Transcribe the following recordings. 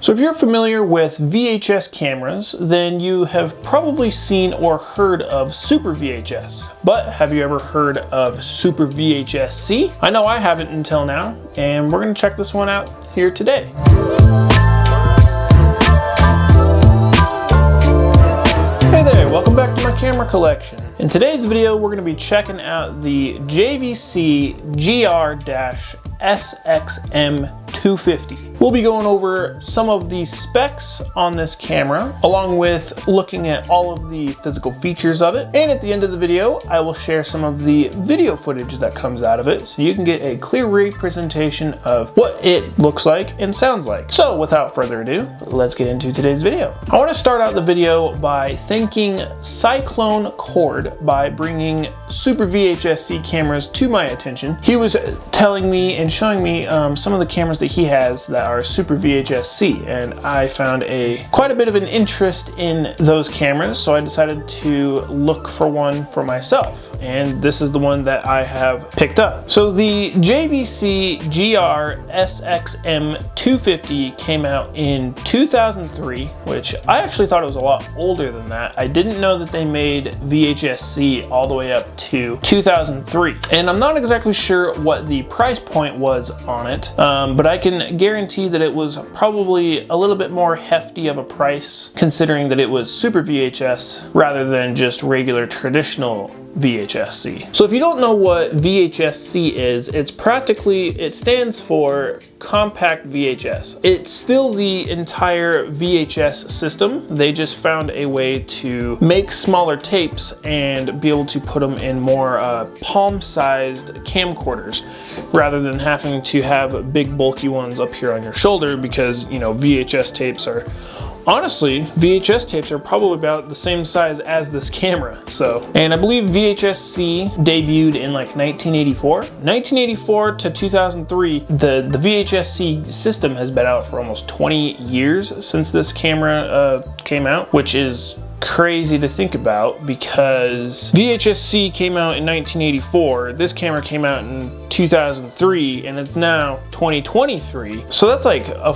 So if you're familiar with VHS cameras, then you have probably seen or heard of Super VHS. But have you ever heard of Super VHS-C? I know I haven't until now, and we're gonna check this one out here today. Hey there, welcome back to my camera collection. In today's video, we're going to be checking out the JVC GR-SXM250. We'll be going over some of the specs on this camera, along with looking at all of the physical features of it. And at the end of the video, I will share some of the video footage that comes out of it, so you can get a clear representation of what it looks like and sounds like. So without further ado, let's get into today's video. I want to start out the video by thanking Cyclone Cord by bringing Super VHS-C cameras to my attention. He was telling me and showing me some of the cameras that he has that are Super VHS-C, and I found quite a bit of an interest in those cameras, so I decided to look for one for myself, and this is the one that I have picked up. So the JVC GR-SXM250 came out in 2003, which I actually thought it was a lot older than that. I didn't know that they made VHS-C all the way up to 2003, and I'm not exactly sure what the price point was on it, but I can guarantee that it was probably a little bit more hefty of a price, considering that it was Super VHS rather than just regular traditional VHS-C. So if you don't know what VHS-C is, it stands for compact VHS. It's still the entire VHS system. They just found a way to make smaller tapes and be able to put them in more palm-sized camcorders, rather than having to have big bulky ones up here on your shoulder, because, you know, Honestly, VHS tapes are probably about the same size as this camera. And I believe VHS-C debuted in like 1984. 1984 to 2003, the VHS-C system has been out for almost 20 years since this camera came out, which is crazy to think about, because VHS-C came out in 1984, this camera came out in 2003, and it's now 2023. So that's like a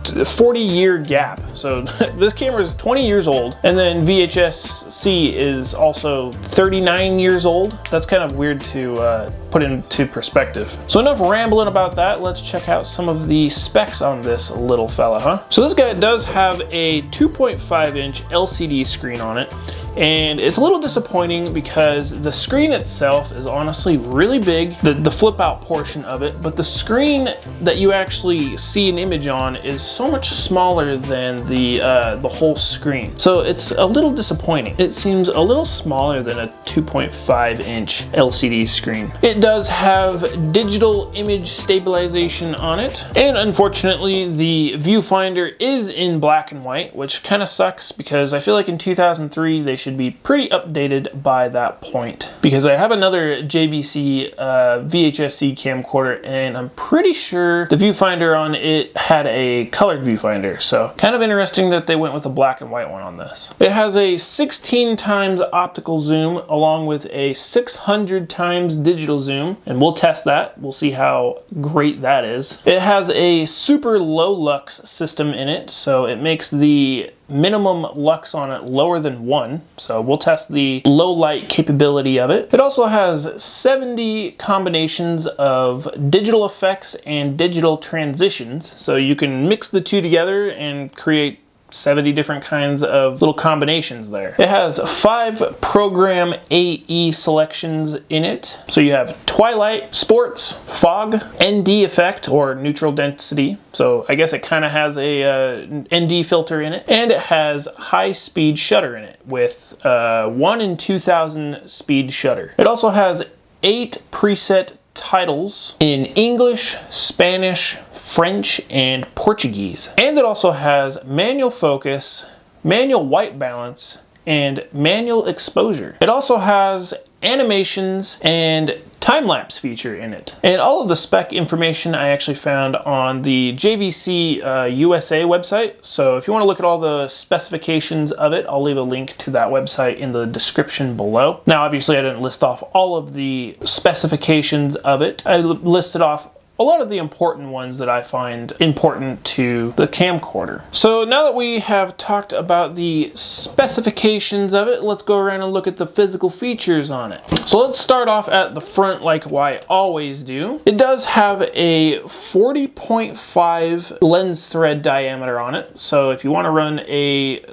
40-year gap. So this camera is 20 years old, and then VHS-C is also 39 years old. That's kind of weird to put into perspective. So enough rambling about that, let's check out some of the specs on this little fella, huh? So this guy does have a 2.5-inch LCD screen on it, and it's a little disappointing because the screen itself is honestly really big, the flip out portion of it, but the screen that you actually see an image on is so much smaller than the whole screen. So it's a little disappointing. It seems a little smaller than a 2.5-inch LCD screen. It does have digital image stabilization on it, and unfortunately the viewfinder is in black and white, which kind of sucks, because I feel like in 2003 they should be pretty updated by that point, because I have another JVC VHS-C camcorder, and I'm pretty sure the viewfinder on it had a colored viewfinder, so kind of interesting that they went with a black and white one on this. It has a 16 times optical zoom along with a 600 times digital zoom, and we'll test that. We'll see how great that is. It has a super low lux system in it, so it makes the minimum lux on it lower than 1, so we'll test the low light capability of it. It also has 70 combinations of digital effects and digital transitions, so you can mix the two together and create 70 different kinds of little combinations there. It has 5 program AE selections in it. So you have Twilight, Sports, Fog, ND effect, or neutral density. So I guess it kind of has a ND filter in it. And it has high speed shutter in it with 1 in 2000 speed shutter. It also has 8 preset titles in English, Spanish, French, and Portuguese. And it also has manual focus, manual white balance, and manual exposure. It also has animations and time-lapse feature in it. And all of the spec information I actually found on the JVC USA website. So if you want to look at all the specifications of it, I'll leave a link to that website in the description below. Now, obviously I didn't list off all of the specifications of it. I listed off a lot of the important ones that I find important to the camcorder. So now that we have talked about the specifications of it, let's go around and look at the physical features on it. So let's start off at the front like I always do. It does have a 40.5 lens thread diameter on it. So if you want to run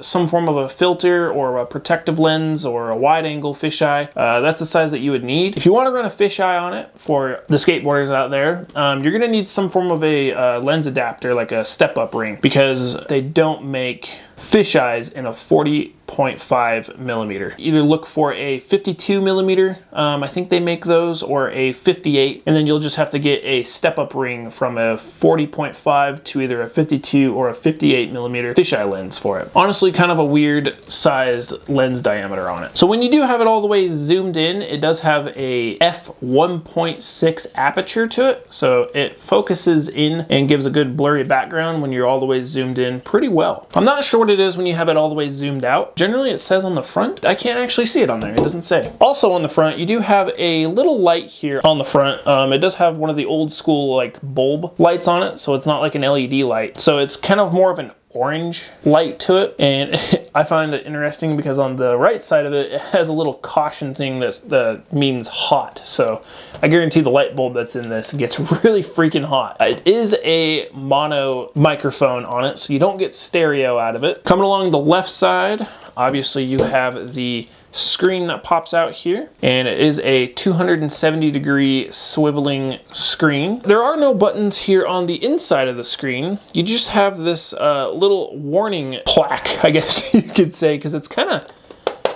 some form of a filter or a protective lens or a wide angle fisheye, that's the size that you would need. If you want to run a fisheye on it for the skateboarders out there, you're going to need some form of a lens adapter, like a step-up ring, because they don't make fisheyes in a 40.5 millimeter. Either look for a 52 millimeter, I think they make those, or a 58, and then you'll just have to get a step-up ring from a 40.5 to either a 52 or a 58 millimeter fisheye lens for it. Honestly, kind of a weird sized lens diameter on it. So when you do have it all the way zoomed in, it does have a f1.6 aperture to it, so it focuses in and gives a good blurry background when you're all the way zoomed in pretty well. I'm not sure what it is when you have it all the way zoomed out. Generally it says on the front. I can't actually see it on there. It doesn't say. Also on the front, you do have a little light here on the front. It does have one of the old school like bulb lights on it, so it's not like an LED light. So it's kind of more of an orange light to it, and I find it interesting because on the right side of it, it has a little caution thing that means hot. So I guarantee the light bulb that's in this gets really freaking hot. It is a mono microphone on it, so you don't get stereo out of it. Coming along the left side, obviously you have the screen that pops out here, and it is a 270-degree swiveling screen. There are no buttons here on the inside of the screen. You just have this little warning plaque, I guess you could say, because it's kind of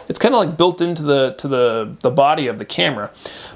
like built into the body of the camera.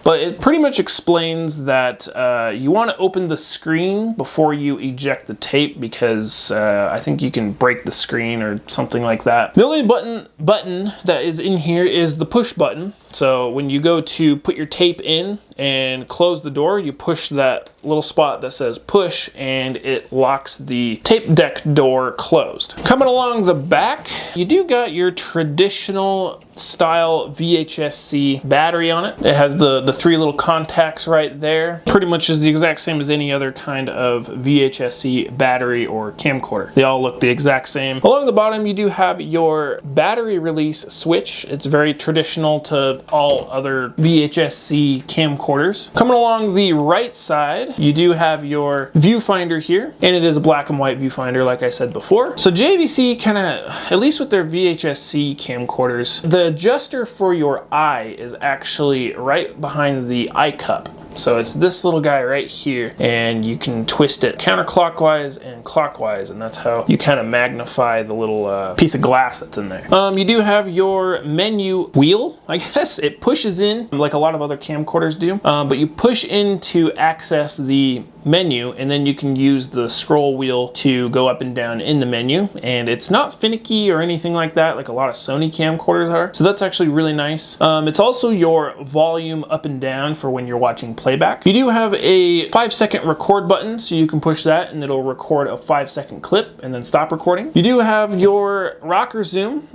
But it pretty much explains that you want to open the screen before you eject the tape, because I think you can break the screen or something like that. The only button that is in here is the push button. So when you go to put your tape in and close the door, you push that little spot that says push, and it locks the tape deck door closed. Coming along the back, you do got your traditional style VHS-C battery on it. It has the three little contacts right there. Pretty much is the exact same as any other kind of VHS-C battery or camcorder. They all look the exact same. Along the bottom, you do have your battery release switch. It's very traditional to all other VHS-C camcorders. Coming along the right side, you do have your viewfinder here, and it is a black and white viewfinder like I said before. So JVC kind of, at least with their VHS-C camcorders, the adjuster for your eye is actually right behind the eye cup. So it's this little guy right here, and you can twist it counterclockwise and clockwise, and that's how you kind of magnify the little piece of glass that's in there. You do have your menu wheel, I guess. It pushes in like a lot of other camcorders do, but you push in to access the menu, and then you can use the scroll wheel to go up and down in the menu, and it's not finicky or anything like that like a lot of Sony camcorders are, so that's actually really nice. It's also your volume up and down for when you're watching playback. You do have a 5-second record button, so you can push that and it'll record a 5-second clip and then stop recording. You do have your rocker zoom.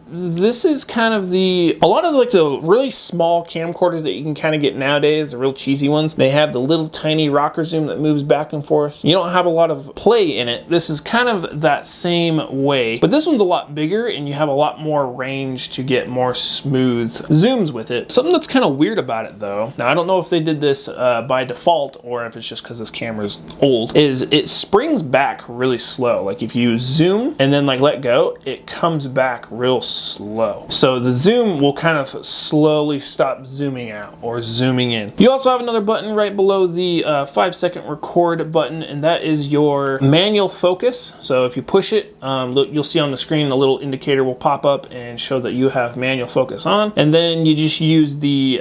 This is kind of a lot of like the really small camcorders that you can kind of get nowadays, the real cheesy ones. They have the little tiny rocker zoom that moves back and forth. You don't have a lot of play in it. This is kind of that same way, but this one's a lot bigger and you have a lot more range to get more smooth zooms with it. Something that's kind of weird about it though, now I don't know if they did this by default or if it's just because this camera's old, is it springs back really slow. Like if you zoom and then like let go, it comes back real slow. So the zoom will kind of slowly stop zooming out or zooming in. You also have another button right below the 5-second record button, and that is your manual focus. So if you push it, look, you'll see on the screen the little indicator will pop up and show that you have manual focus on, and then you just use the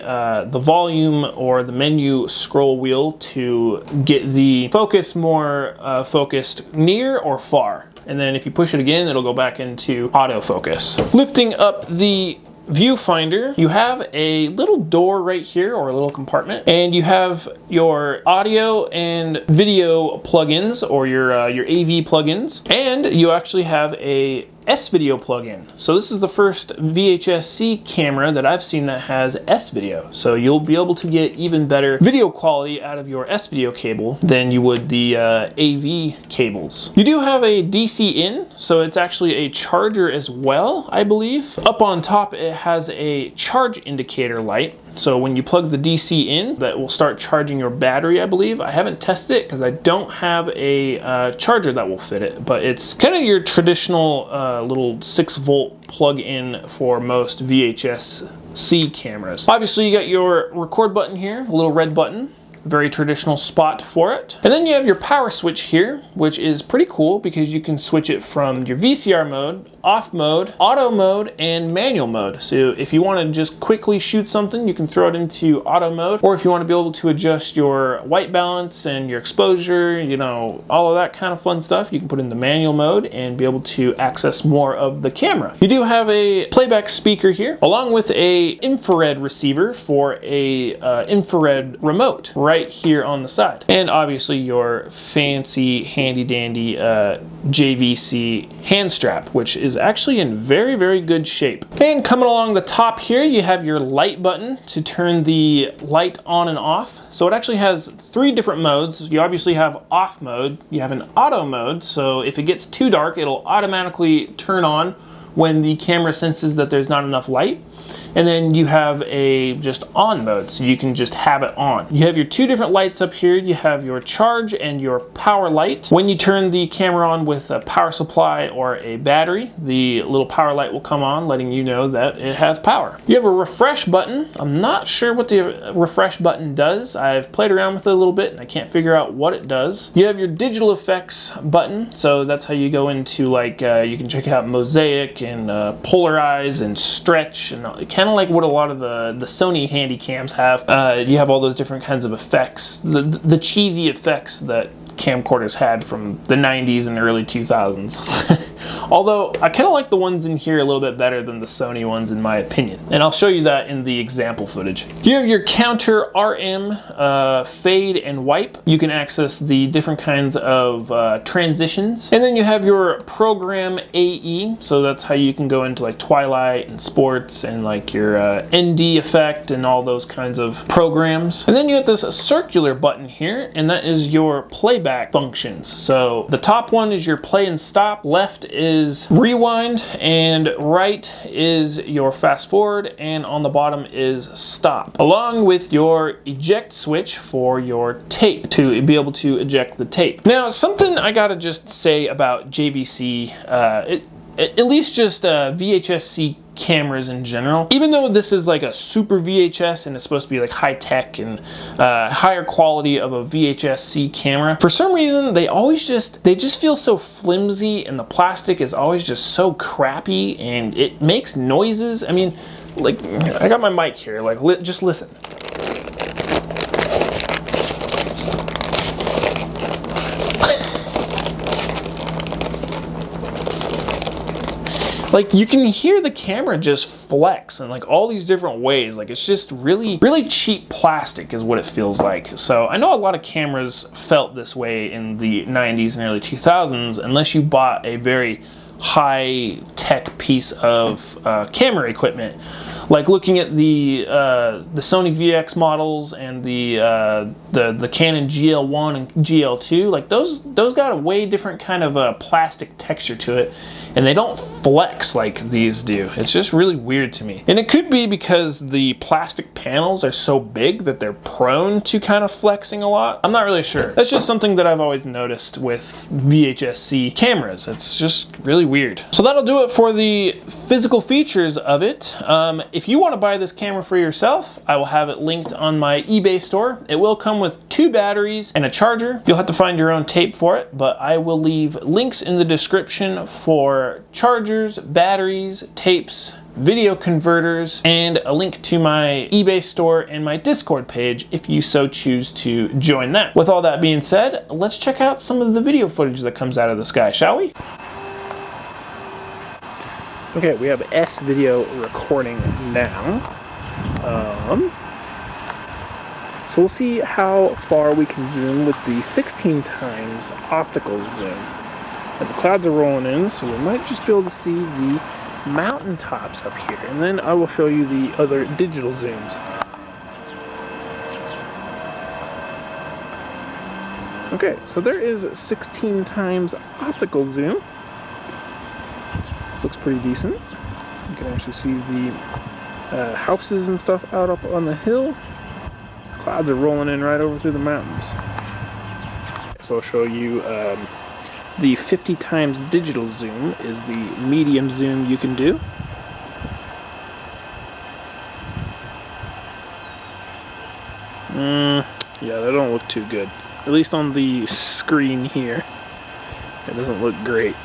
volume or the menu scroll wheel to get the focus more focused near or far, and then if you push it again, it'll go back into autofocus. Lifting up the viewfinder, you have a little door right here, or a little compartment, and you have your audio and video plugins, or your AV plugins, and you actually have a S-Video plugin. So this is the first VHS-C camera that I've seen that has S-Video. So you'll be able to get even better video quality out of your S-Video cable than you would the AV cables. You do have a DC in, so it's actually a charger as well, I believe. Up on top, it has a charge indicator light. So when you plug the DC in, that will start charging your battery, I believe. I haven't tested it because I don't have a charger that will fit it, but it's kind of your traditional little 6-volt plug-in for most VHS-C cameras. Obviously, you got your record button here, a little red button. Very traditional spot for it. And then you have your power switch here, which is pretty cool because you can switch it from your VCR mode, off mode, auto mode, and manual mode. So if you want to just quickly shoot something, you can throw it into auto mode. Or if you want to be able to adjust your white balance and your exposure, you know, all of that kind of fun stuff, you can put in the manual mode and be able to access more of the camera. You do have a playback speaker here, along with a infrared receiver for a infrared remote right here on the side. And obviously your fancy handy dandy JVC hand strap, which is actually in very, very good shape. And coming along the top here, you have your light button to turn the light on and off. So it actually has 3 different modes. You obviously have off mode, you have an auto mode, so if it gets too dark, it'll automatically turn on when the camera senses that there's not enough light. And then you have a just on mode, so you can just have it on. You have your 2 different lights up here. You have your charge and your power light. When you turn the camera on with a power supply or a battery, the little power light will come on, letting you know that it has power. You have a refresh button. I'm not sure what the refresh button does. I've played around with it a little bit and I can't figure out what it does. You have your digital effects button, so that's how you go into like, you can check out mosaic and polarize and stretch, and kind of like what a lot of the Sony handy cams have. You have all those different kinds of effects, the cheesy effects that camcorders had from the 90s and early 2000s. Although I kind of like the ones in here a little bit better than the Sony ones in my opinion. And I'll show you that in the example footage. You have your counter RM, fade and wipe. You can access the different kinds of transitions. And then you have your program AE. So that's how you can go into like Twilight and sports and like your ND effect and all those kinds of programs. And then you have this circular button here, and that is your playback functions. So the top one is your play and stop, left is rewind, and right is your fast forward, and on the bottom is stop, along with your eject switch for your tape to be able to eject the tape. Now, something I gotta just say about JVC, at least just VHS-C cameras in general, even though this is like a super VHS and it's supposed to be like high tech and higher quality of a VHS-C camera, for some reason they just feel so flimsy, and the plastic is always just so crappy and it makes noises. I mean, like, I got my mic here, like, just listen. Like, you can hear the camera just flex in like all these different ways. Like, it's just really, really cheap plastic is what it feels like. So I know a lot of cameras felt this way in the 90s and early 2000s, unless you bought a very high-tech piece of camera equipment. Like looking at the Sony VX models and the Canon GL1 and GL2, like those got a way different kind of plastic texture to it, and they don't flex like these do. It's just really weird to me. And it could be because the plastic panels are so big that they're prone to kind of flexing a lot. I'm not really sure. That's just something that I've always noticed with VHS-C cameras. It's just really weird. So that'll do it for the physical features of it. If you want to buy this camera for yourself, I will have it linked on my eBay store. It will come with 2 batteries and a charger. You'll have to find your own tape for it, but I will leave links in the description for chargers, batteries, tapes, video converters, and a link to my eBay store and my Discord page if you so choose to join that. With all that being said, let's check out some of the video footage that comes out of the sky, shall we? Okay, we have S-video recording now. So we'll see how far we can zoom with the 16 times optical zoom. And the clouds are rolling in, so we might just be able to see the mountaintops up here. And then I will show you the other digital zooms. Okay, so there is 16 times optical zoom. Looks pretty decent. You can actually see the houses and stuff out up on the hill. Clouds are rolling in right over through the mountains. So I'll show you the 50 times digital zoom is the medium zoom you can do. Yeah, that don't look too good. At least on the screen here. It doesn't look great.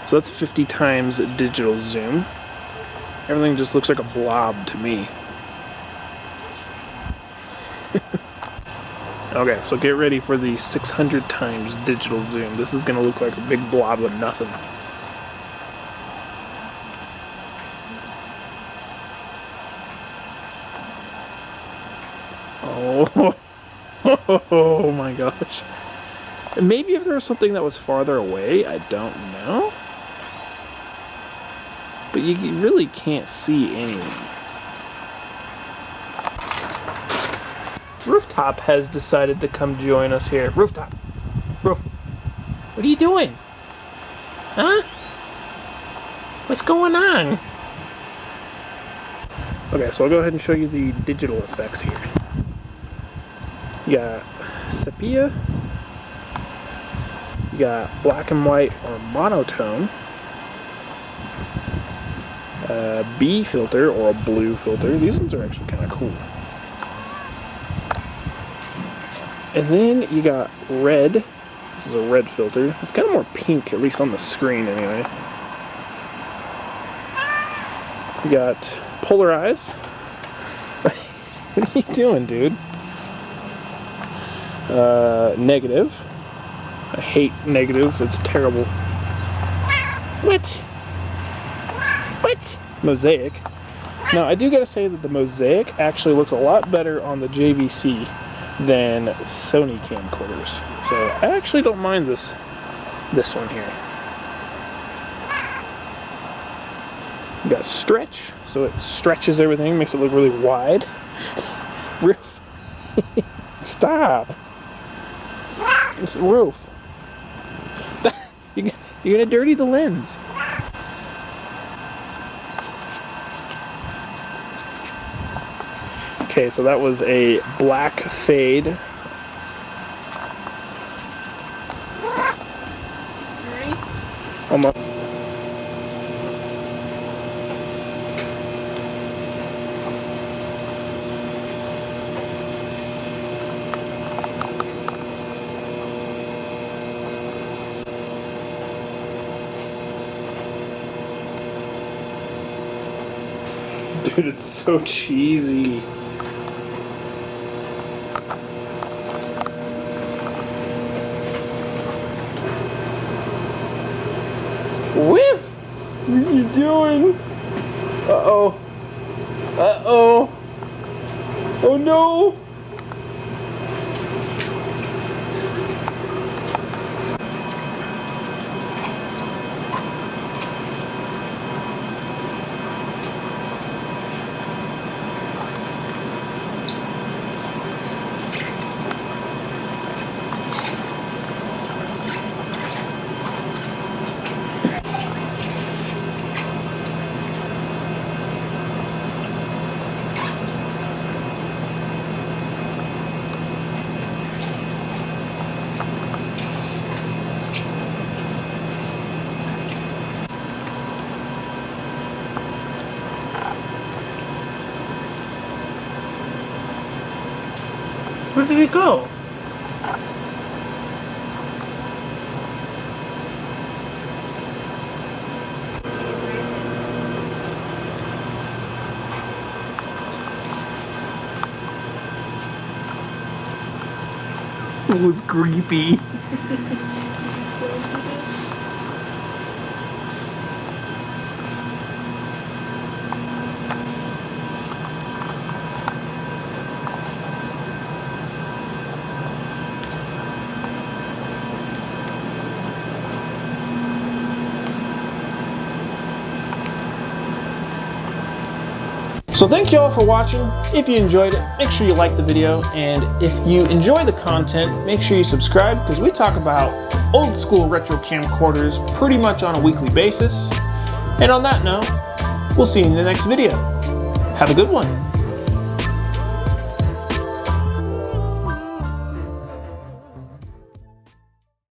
So that's 50 times digital zoom. Everything just looks like a blob to me. Okay, so get ready for the 600 times digital zoom. This is going to look like a big blob of nothing. Oh, oh my gosh. Maybe if there was something that was farther away, I don't know. But you really can't see anything. Rooftop has decided to come join us here. Rooftop! Roof! What are you doing? Huh? What's going on? Okay, so I'll go ahead and show you the digital effects here. You got sepia. You got black and white or monotone. B filter or a blue filter. These ones are actually kind of cool. And then you got red. This is a red filter. It's kind of more pink, at least on the screen anyway. You got polarized. What are you doing, dude? Negative. I hate negative. It's terrible. What? What? Mosaic. Now, I do gotta say that the Mosaic actually looks a lot better on the JVC than Sony camcorders. So I actually don't mind this one here. You got stretch, so it stretches everything, makes it look really wide. Roof. Stop. It's the roof. You're gonna dirty the lens. Okay, so that was a black fade. Almost. Dude, it's so cheesy. Whiff! What are you doing? Uh-oh. Uh-oh. Oh no! Where did it go? It was creepy. So thank you all for watching. If you enjoyed it, make sure you like the video, and if you enjoy the content, make sure you subscribe, because we talk about old school retro camcorders pretty much on a weekly basis. And on that note, we'll see you in the next video. Have a good one.